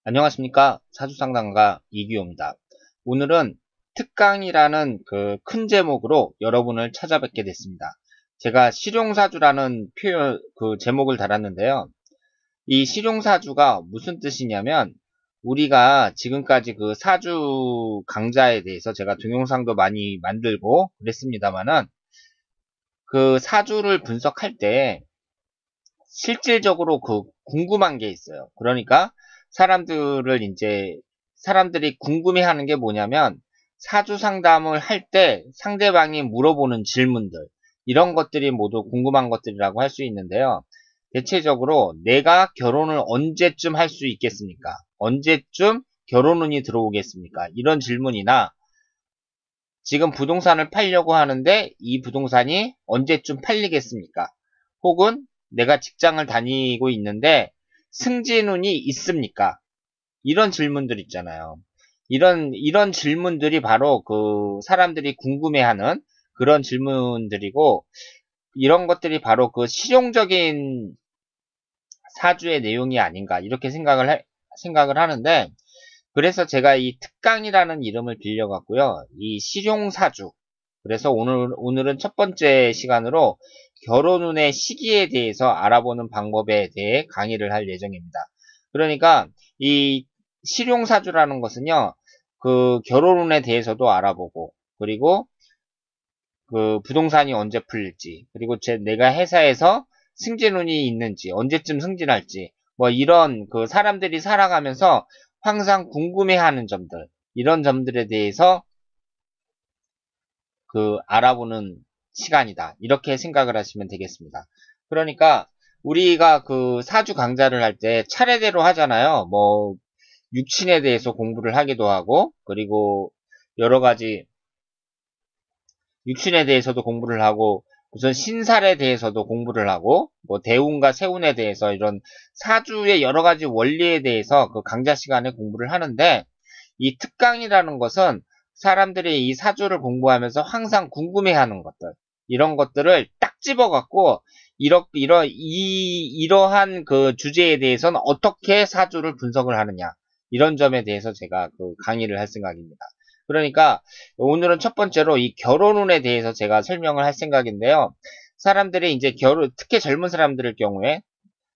안녕하십니까. 사주상담가 이기호입니다. 오늘은 특강이라는 그 큰 제목으로 여러분을 찾아뵙게 됐습니다. 제가 실용사주라는 표현, 그 제목을 달았는데요. 이 실용사주가 무슨 뜻이냐면, 우리가 지금까지 그 사주 강좌에 대해서 제가 동영상도 많이 만들고 그랬습니다만은, 그 사주를 분석할 때 실질적으로 그 궁금한 게 있어요. 그러니까 사람들이 궁금해하는 게 뭐냐면 사주 상담을 할 때 상대방이 물어보는 질문들, 이런 것들이 모두 궁금한 것들이라고 할 수 있는데요. 대체적으로 내가 결혼을 언제쯤 할 수 있겠습니까? 언제쯤 결혼운이 들어오겠습니까? 이런 질문이나 지금 부동산을 팔려고 하는데 이 부동산이 언제쯤 팔리겠습니까? 혹은 내가 직장을 다니고 있는데 승진운이 있습니까? 이런 질문들 있잖아요. 이런 질문들이 바로 그 사람들이 궁금해하는 그런 질문들이고, 이런 것들이 바로 그 실용적인 사주의 내용이 아닌가, 이렇게 생각을 하는데, 그래서 제가 이 특강이라는 이름을 빌려갖고요. 이 실용사주. 그래서 오늘은 첫 번째 시간으로 결혼운의 시기에 대해서 알아보는 방법에 대해 강의를 할 예정입니다. 그러니까 이 실용사주라는 것은요, 그 결혼운에 대해서도 알아보고, 그리고 그 부동산이 언제 풀릴지, 그리고 내가 회사에서 승진운이 있는지, 언제쯤 승진할지, 뭐 이런 그 사람들이 살아가면서 항상 궁금해하는 점들, 이런 점들에 대해서 그 알아보는 시간이다. 이렇게 생각을 하시면 되겠습니다. 그러니까 우리가 그 사주 강좌를 할 때 차례대로 하잖아요. 뭐 육친에 대해서 공부를 하기도 하고, 그리고 여러 가지 육신에 대해서도 공부를 하고, 무슨 신살에 대해서도 공부를 하고, 뭐 대운과 세운에 대해서 이런 사주의 여러 가지 원리에 대해서 그 강좌 시간에 공부를 하는데, 이 특강이라는 것은 사람들이 이 사주를 공부하면서 항상 궁금해하는 것들, 이런 것들을 딱 집어갖고 이러한 그 주제에 대해서는 어떻게 사주를 분석을 하느냐, 이런 점에 대해서 제가 그 강의를 할 생각입니다. 그러니까 오늘은 첫 번째로 이 결혼운에 대해서 제가 설명을 할 생각인데요. 사람들이 이제 특히 젊은 사람들의 경우에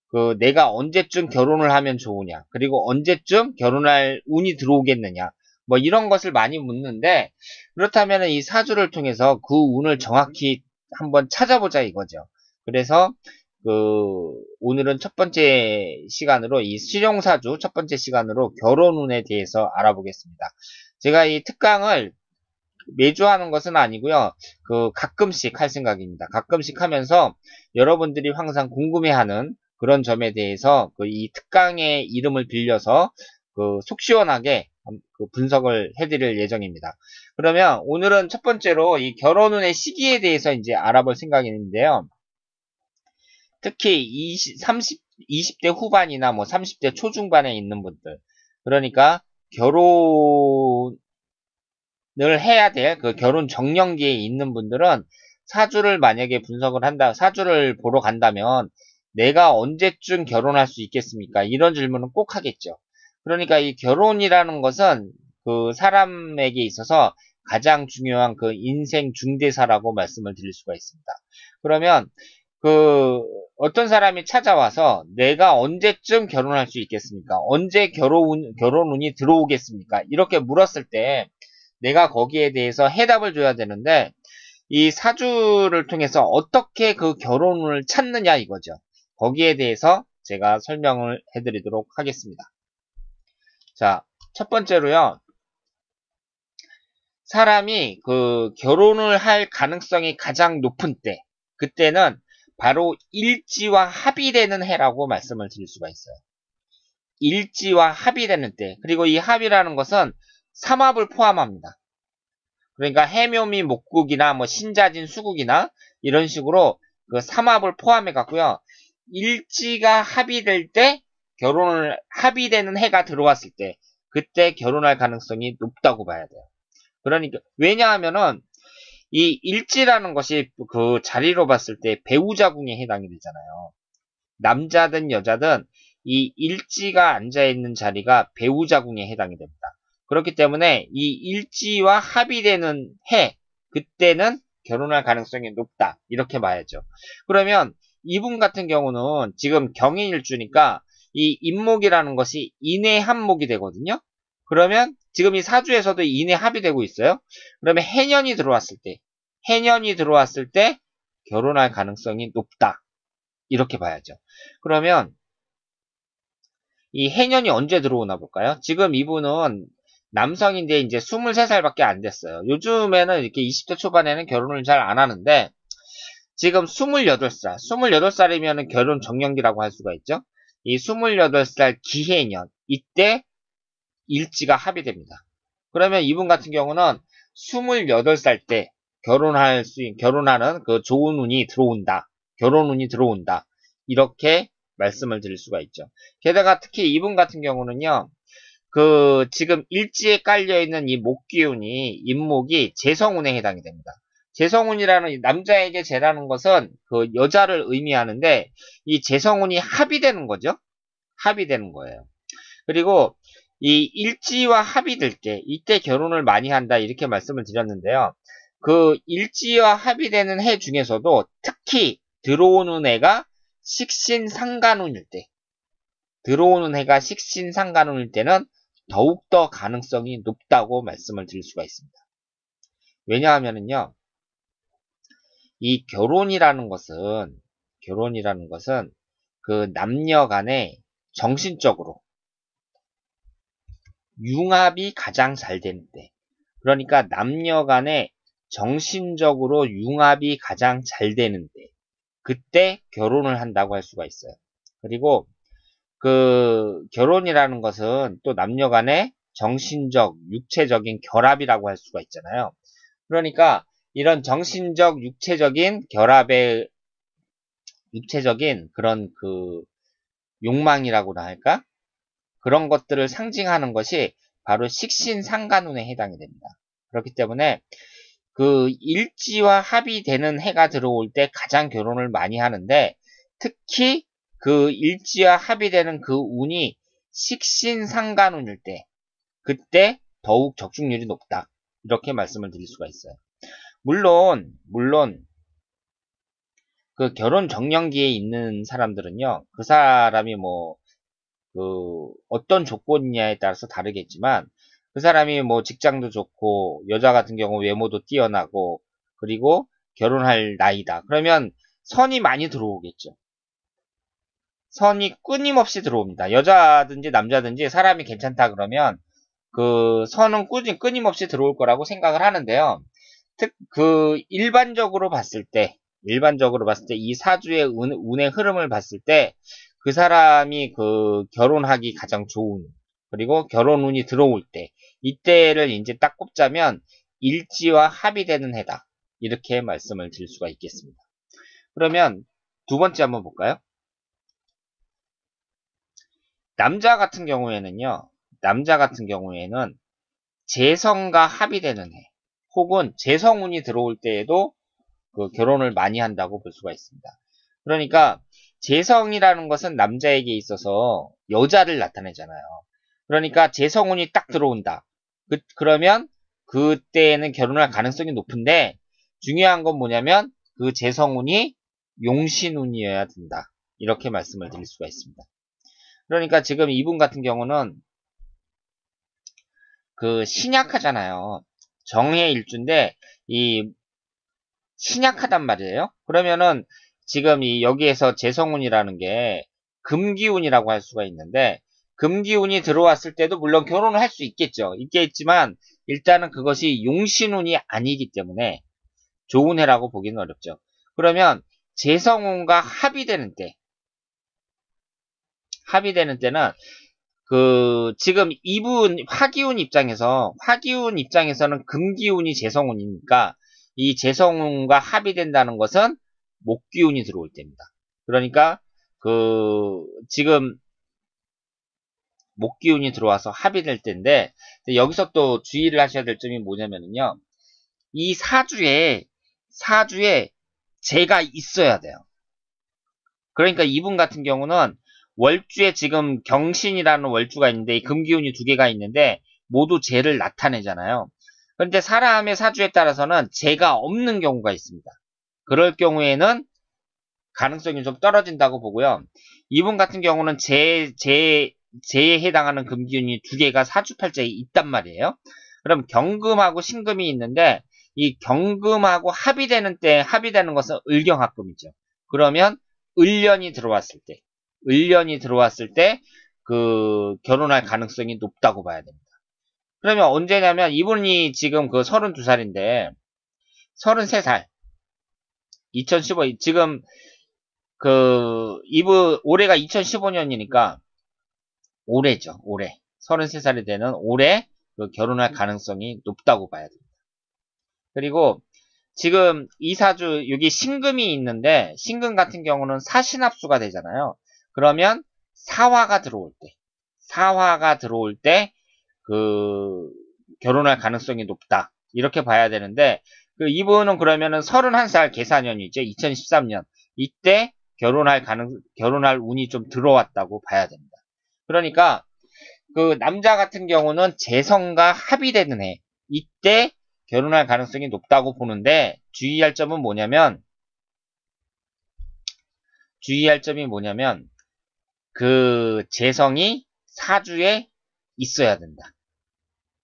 그 내가 언제쯤 결혼을 하면 좋으냐, 그리고 언제쯤 결혼할 운이 들어오겠느냐, 뭐 이런 것을 많이 묻는데, 그렇다면 이 사주를 통해서 그 운을 정확히 한번 찾아보자 이거죠. 그래서 그 오늘은 첫 번째 시간으로 이 실용사주 첫 번째 시간으로 결혼운에 대해서 알아보겠습니다. 제가 이 특강을 매주 하는 것은 아니고요. 그 가끔씩 할 생각입니다. 가끔씩 하면서 여러분들이 항상 궁금해하는 그런 점에 대해서 그 이 특강의 이름을 빌려서 그 속 시원하게 그 분석을 해드릴 예정입니다. 그러면 오늘은 첫 번째로 이 결혼운의 시기에 대해서 이제 알아볼 생각인데요. 특히 20대 후반이나 뭐 30대 초중반에 있는 분들, 그러니까 결혼을 해야 될 그 결혼 정년기에 있는 분들은 사주를 만약에 사주를 보러 간다면 내가 언제쯤 결혼할 수 있겠습니까? 이런 질문은 꼭 하겠죠. 그러니까 이 결혼이라는 것은 그 사람에게 있어서 가장 중요한 그 인생 중대사라고 말씀을 드릴 수가 있습니다. 그러면 그 어떤 사람이 찾아와서 내가 언제쯤 결혼할 수 있겠습니까? 언제 결혼운이 들어오겠습니까? 이렇게 물었을 때 내가 거기에 대해서 해답을 줘야 되는데, 이 사주를 통해서 어떻게 그 결혼을 찾느냐 이거죠. 거기에 대해서 제가 설명을 해드리도록 하겠습니다. 자, 첫 번째로요. 사람이 그 결혼을 할 가능성이 가장 높은 때, 그때는 바로 일지와 합의되는 해라고 말씀을 드릴 수가 있어요. 일지와 합의되는 때, 그리고 이 합의라는 것은 삼합을 포함합니다. 그러니까 해묘미 목국이나 뭐 신자진 수국이나 이런 식으로 그 삼합을 포함해 갖고요. 일지가 합의될 때, 결혼을 합의되는 해가 들어왔을 때, 그때 결혼할 가능성이 높다고 봐야 돼요. 그러니까 왜냐하면은 이 일지라는 것이 그 자리로 봤을 때 배우자궁에 해당이 되잖아요. 남자든 여자든 이 일지가 앉아있는 자리가 배우자궁에 해당이 됩니다. 그렇기 때문에 이 일지와 합의되는 해, 그때는 결혼할 가능성이 높다. 이렇게 봐야죠. 그러면 이분 같은 경우는 지금 경인일주니까 이 임목이라는 것이 인의 합목이 되거든요. 그러면 지금 이 사주에서도 인의 합이 되고 있어요. 그러면 해년이 들어왔을 때 결혼할 가능성이 높다. 이렇게 봐야죠. 그러면 이 해년이 언제 들어오나 볼까요? 지금 이분은 남성인데 이제 23살밖에 안 됐어요. 요즘에는 이렇게 20대 초반에는 결혼을 잘 안 하는데 지금 28살이면 결혼 정년기라고 할 수가 있죠. 이 28살 기해년 이때 일지가 합의됩니다. 그러면 이분 같은 경우는 28살 때 결혼하는 그 좋은 운이 들어온다. 결혼 운이 들어온다. 이렇게 말씀을 드릴 수가 있죠. 게다가 특히 이분 같은 경우는요. 그 지금 일지에 깔려있는 이 목기운이 임목이 재성운에 해당이 됩니다. 재성운이라는 남자에게 재라는 것은 그 여자를 의미하는데 이 재성운이 합의되는 거죠. 합의되는 거예요. 그리고 이 일지와 합의될 때 이때 결혼을 많이 한다 이렇게 말씀을 드렸는데요. 그 일지와 합의되는 해 중에서도 특히 들어오는 해가 식신상간운일 때 들어오는 해가 식신상간운일 때는 더욱더 가능성이 높다고 말씀을 드릴 수가 있습니다. 왜냐하면은요, 이 결혼이라는 것은 그 남녀 간에 정신적으로 융합이 가장 잘 되는 때. 그러니까 남녀 간에 정신적으로 융합이 가장 잘 되는 때. 그때 결혼을 한다고 할 수가 있어요. 그리고 그 결혼이라는 것은 또 남녀 간의 정신적, 육체적인 결합이라고 할 수가 있잖아요. 그러니까 이런 정신적, 육체적인 결합의 육체적인 그런 그 욕망이라고나 할까? 그런 것들을 상징하는 것이 바로 식신상간운에 해당이 됩니다. 그렇기 때문에 그 일지와 합의되는 해가 들어올 때 가장 결혼을 많이 하는데 특히 그 일지와 합의되는 그 운이 식신상간운일 때 그때 더욱 적중률이 높다. 이렇게 말씀을 드릴 수가 있어요. 물론 그 결혼 정년기에 있는 사람들은요. 그 사람이 뭐 그 어떤 조건이냐에 따라서 다르겠지만 그 사람이 뭐 직장도 좋고 여자 같은 경우 외모도 뛰어나고 그리고 결혼할 나이다. 그러면 선이 많이 들어오겠죠. 선이 끊임없이 들어옵니다. 여자든지 남자든지 사람이 괜찮다 그러면 그 선은 끊임없이 들어올 거라고 생각을 하는데요. 그 일반적으로 봤을 때 이 사주의 운의 흐름을 봤을 때 그 사람이 그 결혼하기 가장 좋은 그리고 결혼운이 들어올 때 이때를 이제 딱 꼽자면 일지와 합의되는 해다. 이렇게 말씀을 드릴 수가 있겠습니다. 그러면 두 번째 한번 볼까요? 남자 같은 경우에는 재성과 합의되는 해 혹은 재성운이 들어올 때에도 그 결혼을 많이 한다고 볼 수가 있습니다. 그러니까 재성이라는 것은 남자에게 있어서 여자를 나타내잖아요. 그러니까 재성운이 딱 들어온다. 그러면 그때는 결혼할 가능성이 높은데 중요한 건 뭐냐면 그 재성운이 용신운이어야 된다. 이렇게 말씀을 드릴 수가 있습니다. 그러니까 지금 이분 같은 경우는 그 신약하잖아요. 정해일주인데 이 신약하단 말이에요. 그러면은 지금 이 여기에서 재성운이라는 게 금기운이라고 할 수가 있는데 금기운이 들어왔을 때도 물론 결혼을 할 수 있겠지만 일단은 그것이 용신운이 아니기 때문에 좋은 해라고 보기는 어렵죠. 그러면 재성운과 합의되는 때는 그 지금 이분 화기운 입장에서는 금기운이 재성운이니까 이 재성운과 합의된다는 것은 목기운이 들어올 때입니다. 그러니까 그 지금 목기운이 들어와서 합의될 때인데 여기서 또 주의를 하셔야 될 점이 뭐냐면요. 이 사주에 재가 있어야 돼요. 그러니까 이분 같은 경우는 월주에 지금 경신이라는 월주가 있는데 이 금기운이 두 개가 있는데 모두 재를 나타내잖아요. 그런데 사람의 사주에 따라서는 재가 없는 경우가 있습니다. 그럴 경우에는 가능성이 좀 떨어진다고 보고요. 이분 같은 경우는 재에 해당하는 금기운이 두 개가 사주팔자에 있단 말이에요. 그럼 경금하고 신금이 있는데 이 경금하고 합의되는 것은 을경합금이죠. 그러면 을년이 들어왔을 때 그 결혼할 가능성이 높다고 봐야 됩니다. 그러면 언제냐면 이분이 지금 그 32살인데 33살 2015 지금 그 이분 올해가 2015년이니까 올해죠. 올해 33살이 되는 올해 그 결혼할 가능성이 높다고 봐야 됩니다. 그리고 지금 이 사주 여기 신금이 있는데 신금 같은 경우는 사신합수가 되잖아요. 그러면 사화가 들어올 때 그 결혼할 가능성이 높다. 이렇게 봐야 되는데 그 이분은 그러면은 31살 계사년이죠. 2013년. 이때 결혼할 운이 좀 들어왔다고 봐야 됩니다. 그러니까 그 남자 같은 경우는 재성과 합의되는 해. 이때 결혼할 가능성이 높다고 보는데 주의할 점이 뭐냐면 그 재성이 사주에 있어야 된다.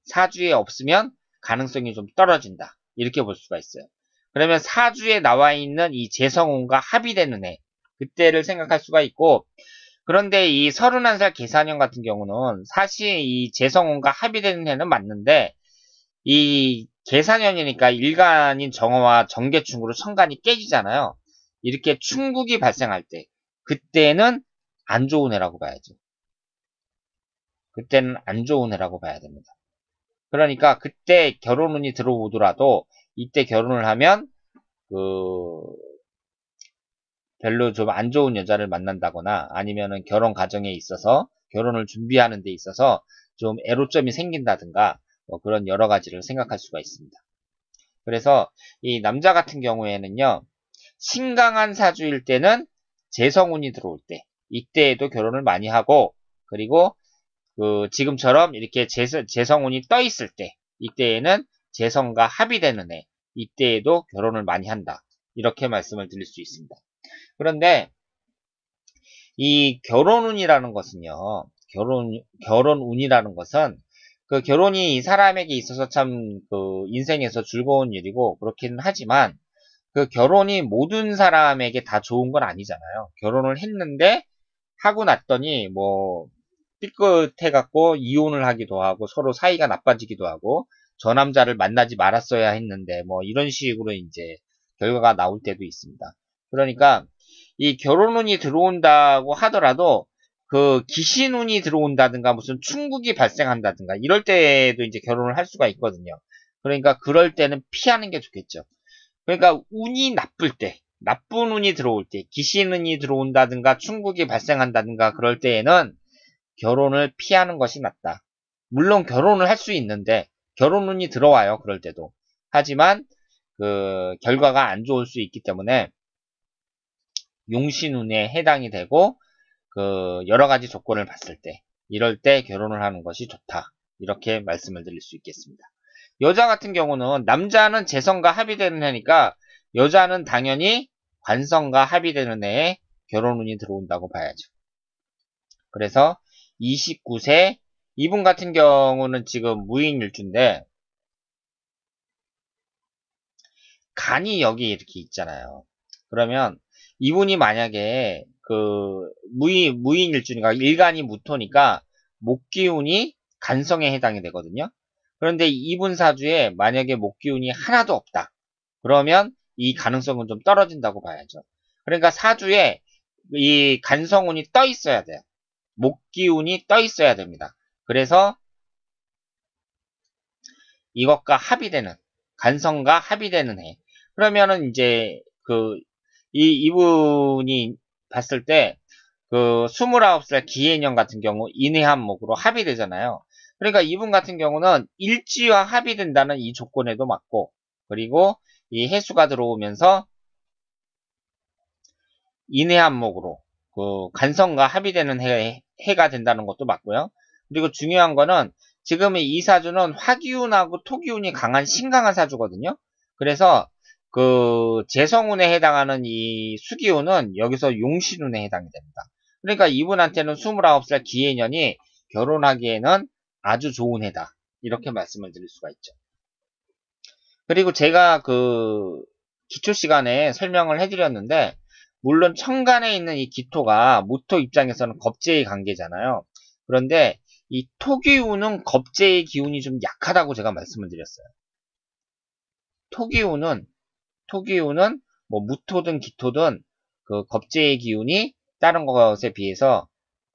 사주에 없으면 가능성이 좀 떨어진다. 이렇게 볼 수가 있어요. 그러면 사주에 나와 있는 이 재성운과 합의되는 해. 그때를 생각할 수가 있고 그런데 이 31살 계사년 같은 경우는 사실 이 재성운과 합의되는 해는 맞는데 이 계사년이니까 일간인 정화와 정계충으로 천간이 깨지잖아요. 이렇게 충국이 발생할 때 그때는 안 좋은 해라고 봐야죠. 그때는 안 좋은 해라고 봐야 됩니다. 그러니까 그때 결혼운이 들어오더라도 이때 결혼을 하면 그 별로 좀 안 좋은 여자를 만난다거나 아니면은 결혼 과정에 있어서 결혼을 준비하는 데 있어서 좀 애로점이 생긴다든가 뭐 그런 여러 가지를 생각할 수가 있습니다. 그래서 이 남자 같은 경우에는요. 신강한 사주일 때는 재성운이 들어올 때 이때에도 결혼을 많이 하고 그리고 그 지금처럼 이렇게 재성운이 떠 있을 때 이때에는 재성과 합의되는 해 이때에도 결혼을 많이 한다. 이렇게 말씀을 드릴 수 있습니다. 그런데 이 결혼운이라는 것은요. 결혼운이라는 것은 그 결혼이 이 사람에게 있어서 참 그 인생에서 즐거운 일이고 그렇기는 하지만 그 결혼이 모든 사람에게 다 좋은 건 아니잖아요. 결혼을 했는데 하고 났더니 뭐 삐끗해갖고 이혼을 하기도 하고 서로 사이가 나빠지기도 하고 저 남자를 만나지 말았어야 했는데 뭐 이런 식으로 이제 결과가 나올 때도 있습니다. 그러니까 이 결혼운이 들어온다고 하더라도 그 기신운이 들어온다든가 무슨 충국이 발생한다든가 이럴 때도 이제 결혼을 할 수가 있거든요. 그러니까 그럴 때는 피하는 게 좋겠죠. 그러니까 운이 나쁠 때, 나쁜 운이 들어올 때, 기신운이 들어온다든가 충국이 발생한다든가 그럴 때에는 결혼을 피하는 것이 낫다. 물론 결혼을 할 수 있는데 결혼운이 들어와요. 그럴 때도. 하지만 그 결과가 안 좋을 수 있기 때문에 용신운에 해당이 되고 그 여러 가지 조건을 봤을 때 이럴 때 결혼을 하는 것이 좋다. 이렇게 말씀을 드릴 수 있겠습니다. 여자 같은 경우는 남자는 재성과 합의되는 해니까 여자는 당연히 관성과 합의되는 해에 결혼운이 들어온다고 봐야죠. 그래서 29세 이분 같은 경우는 지금 무인일주인데 간이 여기 이렇게 있잖아요. 그러면 이분이 만약에 그 무인일주니까 일간이 무토니까 목기운이 간성에 해당이 되거든요. 그런데 이분 사주에 만약에 목기운이 하나도 없다. 그러면 이 가능성은 좀 떨어진다고 봐야죠. 그러니까 사주에 이 간성운이 떠 있어야 돼요. 목기운이 떠 있어야 됩니다. 그래서 이것과 합의되는 간성과 합의되는 해. 그러면은 이제 그 이분이 봤을 때 그 29살 기해년 같은 경우 인해한목으로 합의되잖아요. 그러니까 이분 같은 경우는 일지와 합의된다는 이 조건에도 맞고 그리고 이 해수가 들어오면서 인해한목으로 그 간성과 합의되는 해가 된다는 것도 맞고요. 그리고 중요한 거는 지금 이 사주는 화기운하고 토기운이 강한 신강한 사주거든요. 그래서 그 재성운에 해당하는 이 수기운은 여기서 용신운에 해당이 됩니다. 그러니까 이분한테는 29살 기해년이 결혼하기에는 아주 좋은 해다. 이렇게 말씀을 드릴 수가 있죠. 그리고 제가 그 기초 시간에 설명을 해드렸는데, 물론 천간에 있는 이 기토가 무토 입장에서는 겁재의 관계잖아요. 그런데 이 토기운은 겁재의 기운이 좀 약하다고 제가 말씀을 드렸어요. 토기운은 뭐 무토든 기토든 그 겁재의 기운이 다른 것에 비해서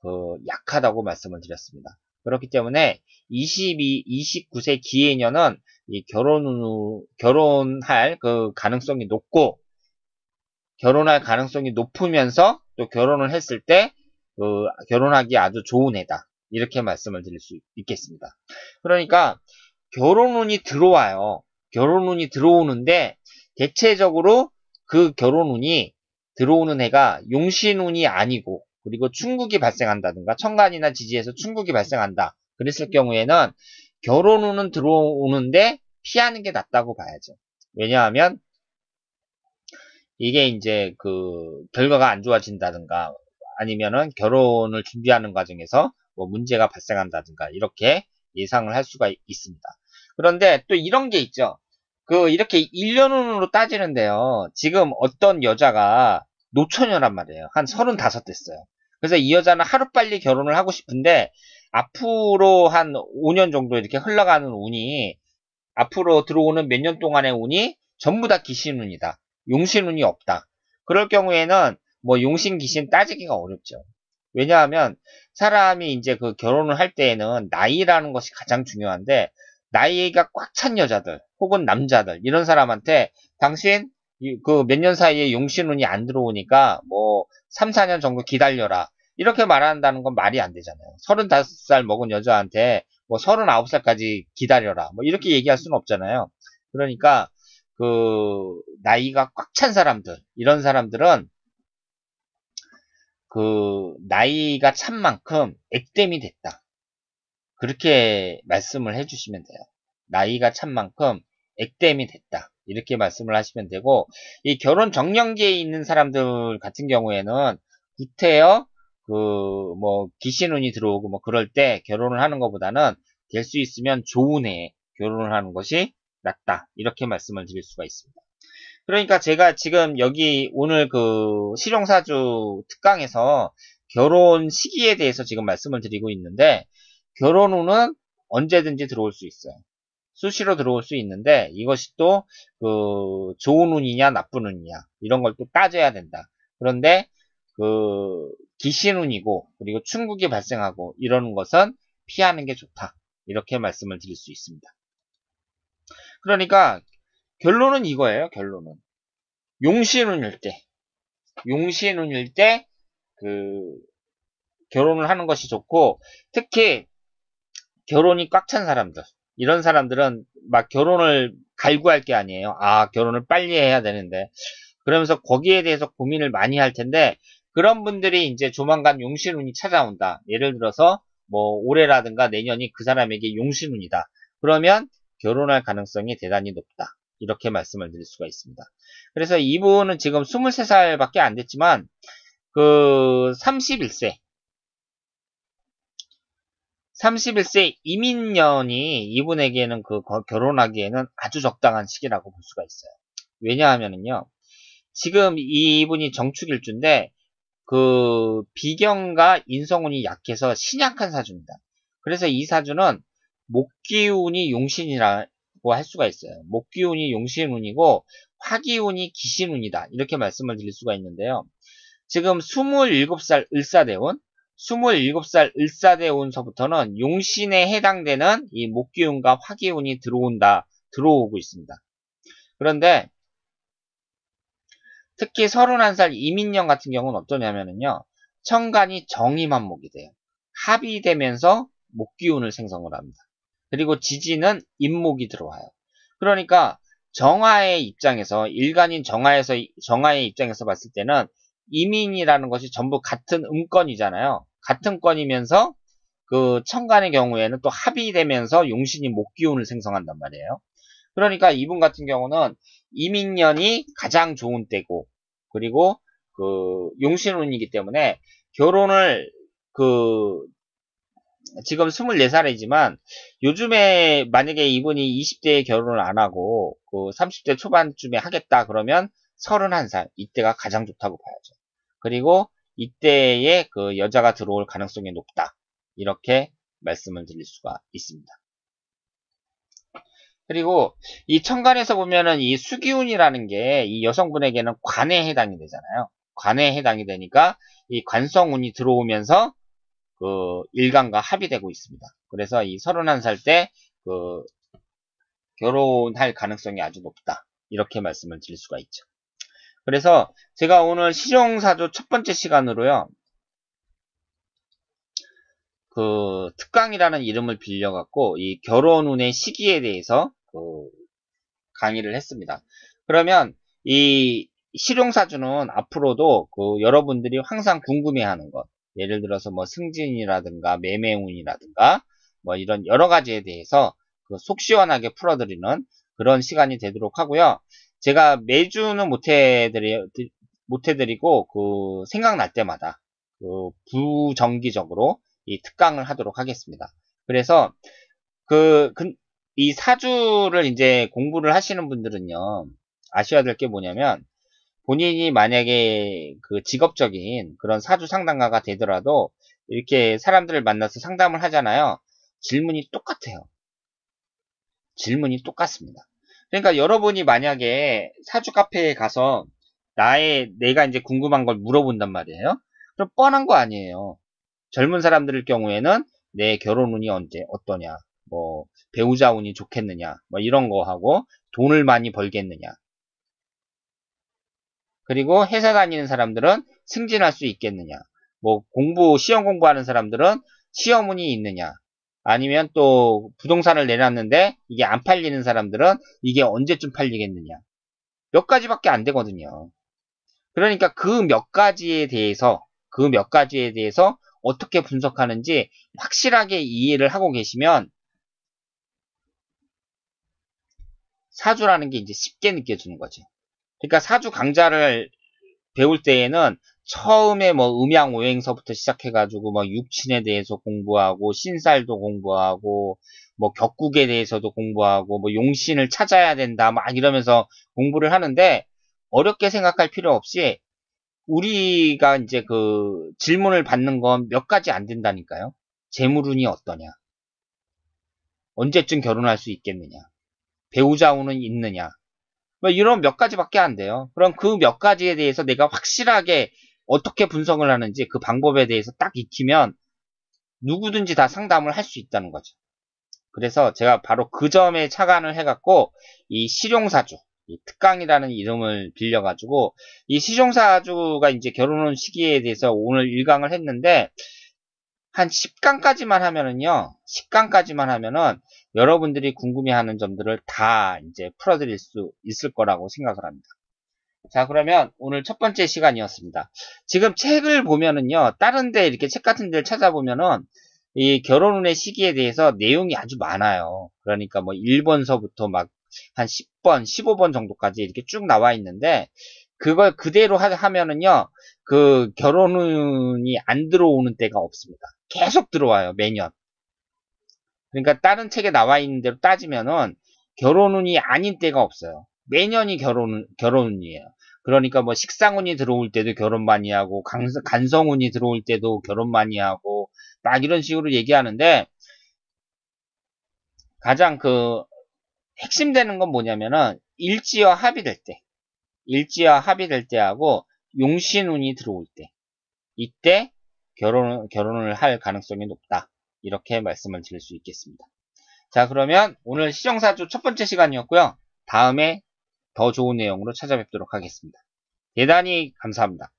그 약하다고 말씀을 드렸습니다. 그렇기 때문에 29세 기해년은 이 결혼할 그 가능성이 높고, 결혼할 가능성이 높으면서 또 결혼을 했을 때 그 결혼하기 아주 좋은 해다. 이렇게 말씀을 드릴 수 있겠습니다. 그러니까 결혼운이 들어와요. 결혼운이 들어오는데 대체적으로 그 결혼운이 들어오는 해가 용신운이 아니고, 그리고 충국이 발생한다든가 천간이나 지지에서 충국이 발생한다. 그랬을 경우에는 결혼운은 들어오는데 피하는 게 낫다고 봐야죠. 왜냐하면 이게 이제 그 결과가 안 좋아진다든가 아니면은 결혼을 준비하는 과정에서 뭐 문제가 발생한다든가 이렇게 예상을 할 수가 있습니다. 그런데 또 이런 게 있죠. 그 이렇게 1년운으로 따지는데요. 지금 어떤 여자가 노처녀란 말이에요. 한 35 됐어요. 그래서 이 여자는 하루빨리 결혼을 하고 싶은데 앞으로 한 5년 정도 이렇게 흘러가는 운이, 앞으로 들어오는 몇 년 동안의 운이 전부 다 기신운이다. 용신운이 없다. 그럴 경우에는 뭐 용신 기신 따지기가 어렵죠. 왜냐하면 사람이 이제 그 결혼을 할 때에는 나이라는 것이 가장 중요한데, 나이가 꽉 찬 여자들 혹은 남자들 이런 사람한테 당신 그 몇 년 사이에 용신운이 안 들어오니까 뭐 3, 4년 정도 기다려라 이렇게 말한다는 건 말이 안 되잖아요. 35살 먹은 여자한테 뭐 39살까지 기다려라 뭐 이렇게 얘기할 수는 없잖아요. 그러니까 그 나이가 꽉 찬 사람들, 이런 사람들은 그 나이가 찬 만큼 액땜이 됐다. 그렇게 말씀을 해주시면 돼요. 나이가 찬 만큼 액땜이 됐다. 이렇게 말씀을 하시면 되고, 이 결혼 정년기에 있는 사람들 같은 경우에는 구태여 그 뭐 기신운이 들어오고 뭐 그럴 때 결혼을 하는 것보다는 될 수 있으면 좋은 해에 결혼을 하는 것이 낫다. 이렇게 말씀을 드릴 수가 있습니다. 그러니까 제가 지금 여기 오늘 그 실용사주 특강에서 결혼 시기에 대해서 지금 말씀을 드리고 있는데, 결혼 후는 언제든지 들어올 수 있어요. 수시로 들어올 수 있는데 이것이 또 그 좋은 운이냐 나쁜 운이냐 이런 걸 또 따져야 된다. 그런데 그 기신운이고 그리고 충국이 발생하고 이러는 것은 피하는 게 좋다. 이렇게 말씀을 드릴 수 있습니다. 그러니까 결론은 이거예요. 결론은 용신운일 때 그 결혼을 하는 것이 좋고, 특히 결혼이 꽉 찬 사람들, 이런 사람들은 막 결혼을 갈구할 게 아니에요. 아, 결혼을 빨리 해야 되는데. 그러면서 거기에 대해서 고민을 많이 할 텐데, 그런 분들이 이제 조만간 용신운이 찾아온다. 예를 들어서 뭐 올해라든가 내년이 그 사람에게 용신운이다. 그러면 결혼할 가능성이 대단히 높다. 이렇게 말씀을 드릴 수가 있습니다. 그래서 이분은 지금 23살밖에 안 됐지만 그 31세 이민년이 이분에게는 그 결혼하기에는 아주 적당한 시기라고 볼 수가 있어요. 왜냐하면은요, 지금 이분이 정축일주인데 그 비경과 인성운이 약해서 신약한 사주입니다. 그래서 이 사주는 목기운이 용신이라고 할 수가 있어요. 목기운이 용신운이고 화기운이 기신운이다. 이렇게 말씀을 드릴 수가 있는데요. 지금 27살 을사대운, 27살 을사대운서부터는 용신에 해당되는 이 목기운과 화기운이 들어오고 있습니다. 그런데 특히 31살 이민년 같은 경우는 어떠냐면요, 천간이 정이만목이 돼요. 합이 되면서 목기운을 생성을 합니다. 그리고 지지는 임목이 들어와요. 그러니까 정화의 입장에서, 일간인 정화의 입장에서 봤을 때는 이민이라는 것이 전부 같은 음권이잖아요. 같은 권이면서 그 천간의 경우에는 또 합이 되면서 용신이 목기운을 생성한단 말이에요. 그러니까 이분 같은 경우는 이민년이 가장 좋은 때고, 그리고 그 용신운이기 때문에 결혼을 그 지금 24살이지만 요즘에 만약에 이분이 20대에 결혼을 안 하고 그 30대 초반쯤에 하겠다 그러면 31살 이때가 가장 좋다고 봐야죠. 그리고 이때에 그 여자가 들어올 가능성이 높다. 이렇게 말씀을 드릴 수가 있습니다. 그리고 이 천간에서 보면은 이 수기운이라는 게 이 여성분에게는 관에 해당이 되잖아요. 관에 해당이 되니까 이 관성운이 들어오면서 그 일간과 합의되고 있습니다. 그래서 이 31살 때 그 결혼할 가능성이 아주 높다. 이렇게 말씀을 드릴 수가 있죠. 그래서 제가 오늘 실용사주 첫 번째 시간으로요. 그 특강이라는 이름을 빌려갖고 이 결혼운의 시기에 대해서 그 강의를 했습니다. 그러면 이 실용사주는 앞으로도 그 여러분들이 항상 궁금해하는 것, 예를 들어서 뭐 승진이라든가 매매운이라든가 뭐 이런 여러 가지에 대해서 그 속 시원하게 풀어드리는 그런 시간이 되도록 하고요. 제가 매주는 못해드리고 그 생각날 때마다 그 부정기적으로 이 특강을 하도록 하겠습니다. 그래서 이 사주를 이제 공부를 하시는 분들은요, 아셔야 될 게 뭐냐면, 본인이 만약에 그 직업적인 그런 사주 상담가가 되더라도, 이렇게 사람들을 만나서 상담을 하잖아요. 질문이 똑같아요. 질문이 똑같습니다. 그러니까 여러분이 만약에 사주 카페에 가서 내가 이제 궁금한 걸 물어본단 말이에요. 그럼 뻔한 거 아니에요. 젊은 사람들일 경우에는 내 결혼운이 언제, 어떠냐, 뭐, 배우자 운이 좋겠느냐, 뭐 이런 거 하고, 돈을 많이 벌겠느냐. 그리고 회사 다니는 사람들은 승진할 수 있겠느냐. 뭐, 시험 공부하는 사람들은 시험운이 있느냐. 아니면 또 부동산을 내놨는데 이게 안 팔리는 사람들은 이게 언제쯤 팔리겠느냐. 몇 가지밖에 안 되거든요. 그러니까 그 몇 가지에 대해서 어떻게 분석하는지 확실하게 이해를 하고 계시면 사주라는 게 이제 쉽게 느껴지는 거죠. 그러니까 사주 강좌를 배울 때에는 처음에 뭐 음양오행서부터 시작해가지고 뭐 육친에 대해서 공부하고 신살도 공부하고 뭐 격국에 대해서도 공부하고 뭐 용신을 찾아야 된다 막 이러면서 공부를 하는데 어렵게 생각할 필요 없이 우리가 이제 그 질문을 받는 건 몇 가지 안 된다니까요. 재물운이 어떠냐? 언제쯤 결혼할 수 있겠느냐? 배우자 운은 있느냐? 뭐 이런 몇 가지밖에 안 돼요. 그럼 그 몇 가지에 대해서 내가 확실하게 어떻게 분석을 하는지 그 방법에 대해서 딱 익히면 누구든지 다 상담을 할 수 있다는 거죠. 그래서 제가 바로 그 점에 착안을 해갖고 이 실용사주, 이 특강이라는 이름을 빌려가지고 이 실용사주가 이제 결혼한 시기에 대해서 오늘 1강을 했는데 한 10강까지만 하면은요, 10강까지만 하면은 여러분들이 궁금해하는 점들을 다 이제 풀어드릴 수 있을 거라고 생각을 합니다. 자, 그러면 오늘 첫 번째 시간이었습니다. 지금 책을 보면은요, 다른데 이렇게 책 같은 데를 찾아보면은 이 결혼운의 시기에 대해서 내용이 아주 많아요. 그러니까 뭐 1번서부터 막 한 10번, 15번 정도까지 이렇게 쭉 나와 있는데 그걸 그대로 하면은요, 그 결혼운이 안 들어오는 때가 없습니다. 계속 들어와요, 매년. 그러니까 다른 책에 나와 있는 대로 따지면은 결혼운이 아닌 때가 없어요. 매년이 결혼운이에요. 그러니까 뭐 식상운이 들어올 때도 결혼 많이 하고 간성운이 들어올 때도 결혼 많이 하고 막 이런 식으로 얘기하는데 가장 그 핵심 되는 건 뭐냐면은 일지와 합의될 때, 일지와 합의될 때하고 용신운이 들어올 때, 이때 결혼을 할 가능성이 높다. 이렇게 말씀을 드릴 수 있겠습니다. 자, 그러면 오늘 시정사주 첫 번째 시간이었고요. 다음에 더 좋은 내용으로 찾아뵙도록 하겠습니다. 대단히 감사합니다.